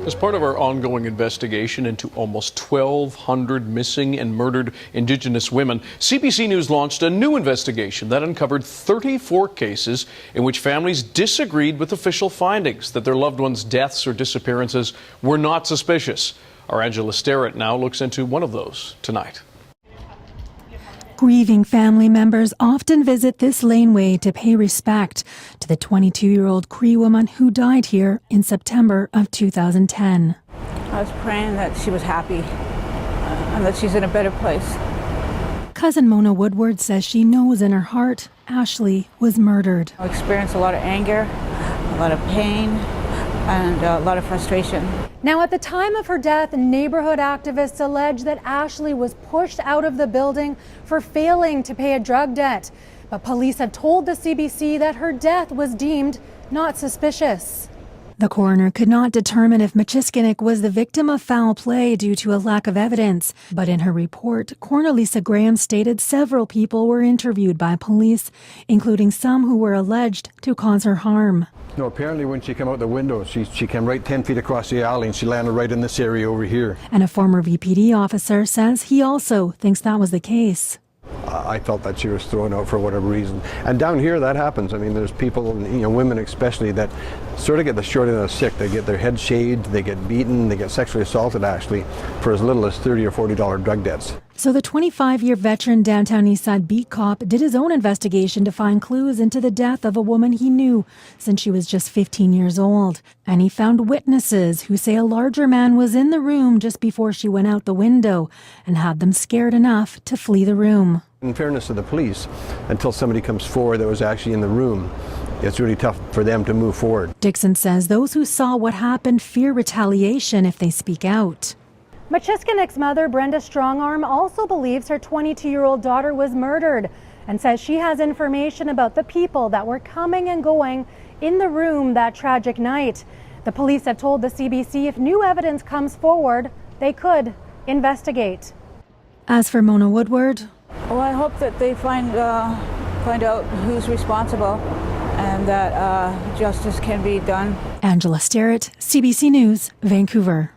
As part of our ongoing investigation into almost 1,200 missing and murdered Indigenous women, CBC News launched a new investigation that uncovered 34 cases in which families disagreed with official findings that their loved ones' deaths or disappearances were not suspicious. Our Angela Starrett now looks into one of those tonight. Grieving family members often visit this laneway to pay respect to the 22-year-old Cree woman who died here in September of 2010. I was praying that she was happy and that she's in a better place. Cousin Mona Woodward says she knows in her heart Ashley was murdered. I experienced a lot of anger, a lot of pain, and a lot of frustration. Now, at the time of her death, neighborhood activists allege that Ashley was pushed out of the building for failing to pay a drug debt. But police have told the CBC that her death was deemed not suspicious. The coroner could not determine if Michiskinik was the victim of foul play due to a lack of evidence. But in her report, Coroner Lisa Graham stated several people were interviewed by police, including some who were alleged to cause her harm. No, apparently when she came out the window, she came right 10 feet across the alley and she landed right in this area over here. And a former VPD officer says he also thinks that was the case. I felt that she was thrown out for whatever reason. And down here that happens. I mean, there's people, women especially, that sort of get the short end of the stick. They get their head shaved, they get beaten, they get sexually assaulted actually for as little as $30 or $40 drug debts. So the 25-year veteran downtown Eastside beat cop did his own investigation to find clues into the death of a woman he knew since she was just 15 years old. And he found witnesses who say a larger man was in the room just before she went out the window and had them scared enough to flee the room. In fairness to the police, until somebody comes forward that was actually in the room, it's really tough for them to move forward. Dixon says those who saw what happened fear retaliation if they speak out. Michiskinik's mother, Brenda Strongarm, also believes her 22-year-old daughter was murdered and says she has information about the people that were coming and going in the room that tragic night. The police have told the CBC if new evidence comes forward, they could investigate. As for Mona Woodward, well, I hope that they find out who's responsible and that justice can be done. Angela Starrett, CBC News, Vancouver.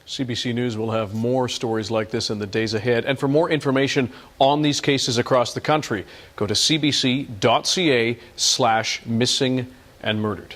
CBC News will have more stories like this in the days ahead. And for more information on these cases across the country, go to cbc.ca/missing and murdered.